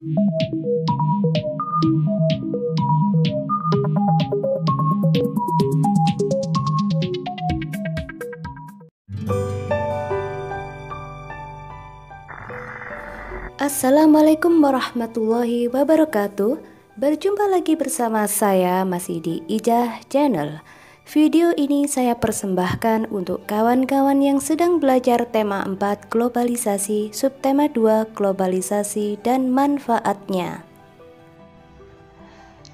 Assalamualaikum warahmatullahi wabarakatuh. Berjumpa lagi bersama saya masih di Ijah Channel. Video ini saya persembahkan untuk kawan-kawan yang sedang belajar tema 4 globalisasi, subtema 2 globalisasi dan manfaatnya.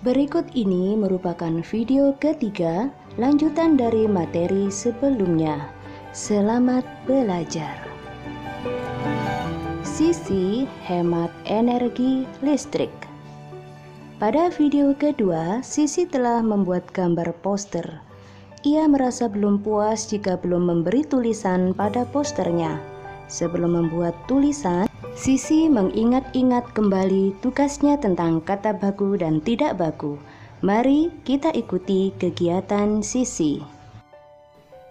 Berikut ini merupakan video ketiga lanjutan dari materi sebelumnya. Selamat belajar. Sisi hemat energi listrik. Pada video kedua, Sisi telah membuat gambar poster. Ia merasa belum puas jika belum memberi tulisan pada posternya. Sebelum membuat tulisan, Sisi mengingat-ingat kembali tugasnya tentang kata baku dan tidak baku. Mari kita ikuti kegiatan Sisi.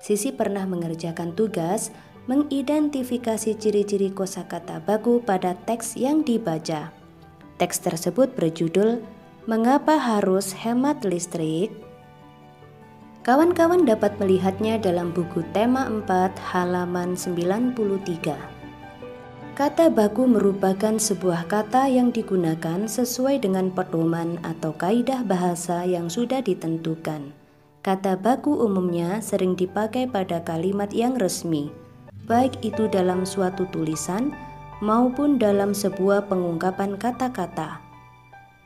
Sisi pernah mengerjakan tugas mengidentifikasi ciri-ciri kosakata baku pada teks yang dibaca. Teks tersebut berjudul "Mengapa Harus Hemat Listrik?". Kawan-kawan dapat melihatnya dalam buku tema 4 halaman 93. Kata baku merupakan sebuah kata yang digunakan sesuai dengan pedoman atau kaidah bahasa yang sudah ditentukan. Kata baku umumnya sering dipakai pada kalimat yang resmi, baik itu dalam suatu tulisan maupun dalam sebuah pengungkapan kata-kata.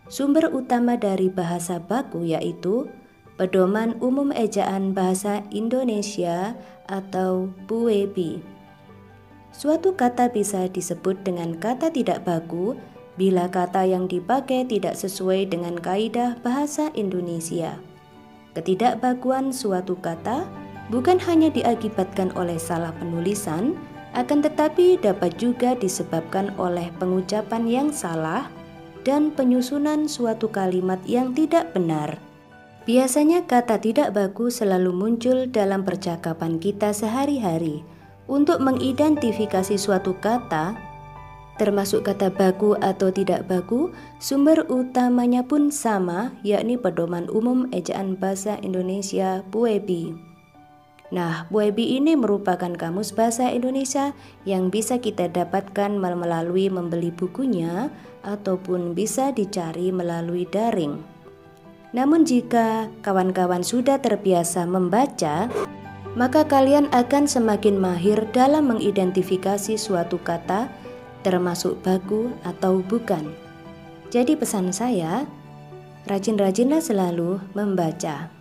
Sumber utama dari bahasa baku yaitu Pedoman Umum Ejaan Bahasa Indonesia atau PUEB. Suatu kata bisa disebut dengan kata tidak baku bila kata yang dipakai tidak sesuai dengan kaidah bahasa Indonesia. Ketidakbakuan suatu kata bukan hanya diakibatkan oleh salah penulisan, akan tetapi dapat juga disebabkan oleh pengucapan yang salah dan penyusunan suatu kalimat yang tidak benar. Biasanya kata tidak baku selalu muncul dalam percakapan kita sehari-hari. Untuk mengidentifikasi suatu kata, termasuk kata baku atau tidak baku, sumber utamanya pun sama, yakni Pedoman Umum Ejaan Bahasa Indonesia PUEB. Nah, PUEB ini merupakan kamus bahasa Indonesia yang bisa kita dapatkan melalui membeli bukunya ataupun bisa dicari melalui daring. Namun jika kawan-kawan sudah terbiasa membaca, maka kalian akan semakin mahir dalam mengidentifikasi suatu kata termasuk baku atau bukan. Jadi pesan saya, rajin-rajinlah selalu membaca.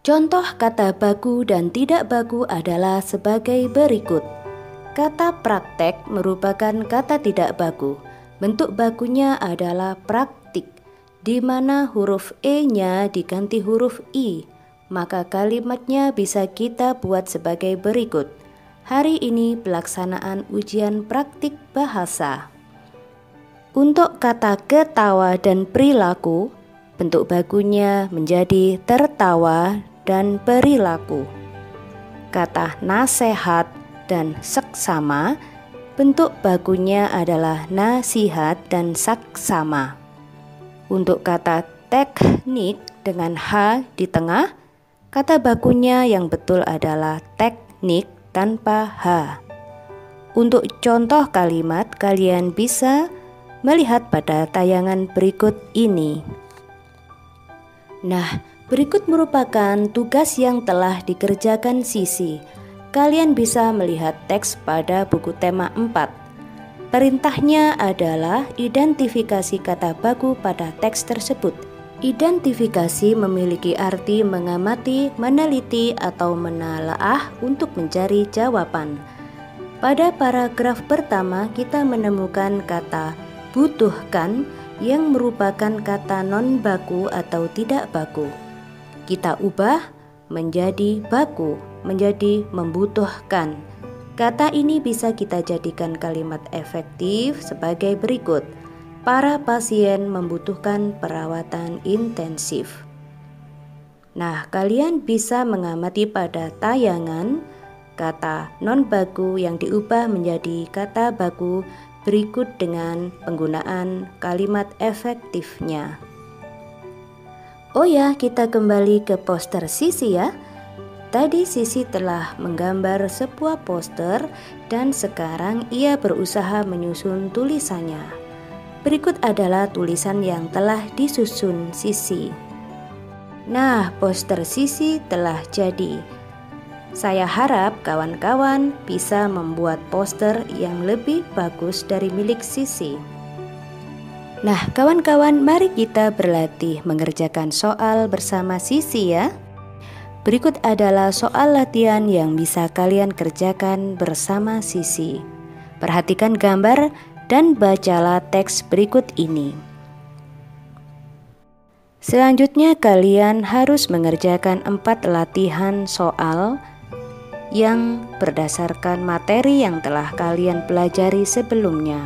Contoh kata baku dan tidak baku adalah sebagai berikut. Kata praktek merupakan kata tidak baku. Bentuk bakunya adalah praktik, di mana huruf E-nya diganti huruf I. Maka kalimatnya bisa kita buat sebagai berikut. Hari ini pelaksanaan ujian praktik bahasa. Untuk kata ketawa dan perilaku, bentuk bakunya menjadi tertawa dan perilaku. Kata nasihat dan seksama, bentuk bakunya adalah nasihat dan saksama. Untuk kata teknik dengan H di tengah, kata bakunya yang betul adalah teknik tanpa H. Untuk contoh kalimat, kalian bisa melihat pada tayangan berikut ini. Nah, berikut merupakan tugas yang telah dikerjakan Sisi. Kalian bisa melihat teks pada buku tema 4. Perintahnya adalah identifikasi kata baku pada teks tersebut. Identifikasi memiliki arti mengamati, meneliti, atau menelaah untuk mencari jawaban. Pada paragraf pertama kita menemukan kata butuhkan yang merupakan kata non-baku atau tidak baku. Kita ubah menjadi baku, menjadi membutuhkan. Kata ini bisa kita jadikan kalimat efektif sebagai berikut. Para pasien membutuhkan perawatan intensif. Nah, kalian bisa mengamati pada tayangan kata non-baku yang diubah menjadi kata baku berikut dengan penggunaan kalimat efektifnya. Oh ya, kita kembali ke poster Sisi ya. Tadi Sisi telah menggambar sebuah poster dan sekarang ia berusaha menyusun tulisannya. Berikut adalah tulisan yang telah disusun Sisi. Nah, poster Sisi telah jadi. Saya harap kawan-kawan bisa membuat poster yang lebih bagus dari milik Sisi. Nah, kawan-kawan, mari kita berlatih mengerjakan soal bersama Sisi ya. Berikut adalah soal latihan yang bisa kalian kerjakan bersama Sisi. Perhatikan gambar dan bacalah teks berikut ini. Selanjutnya kalian harus mengerjakan 4 latihan soal yang berdasarkan materi yang telah kalian pelajari sebelumnya.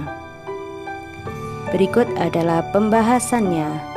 Berikut adalah pembahasannya.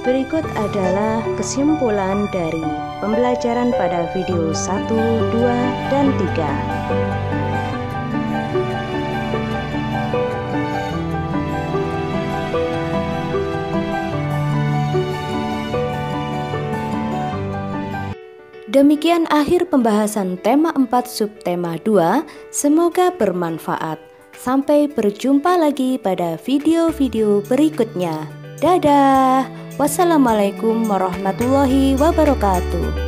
Berikut adalah kesimpulan dari pembelajaran pada video 1, 2, dan 3. Demikian akhir pembahasan tema 4 subtema 2. Semoga bermanfaat. Sampai berjumpa lagi pada video-video berikutnya. Dadah. Wassalamualaikum warahmatullahi wabarakatuh.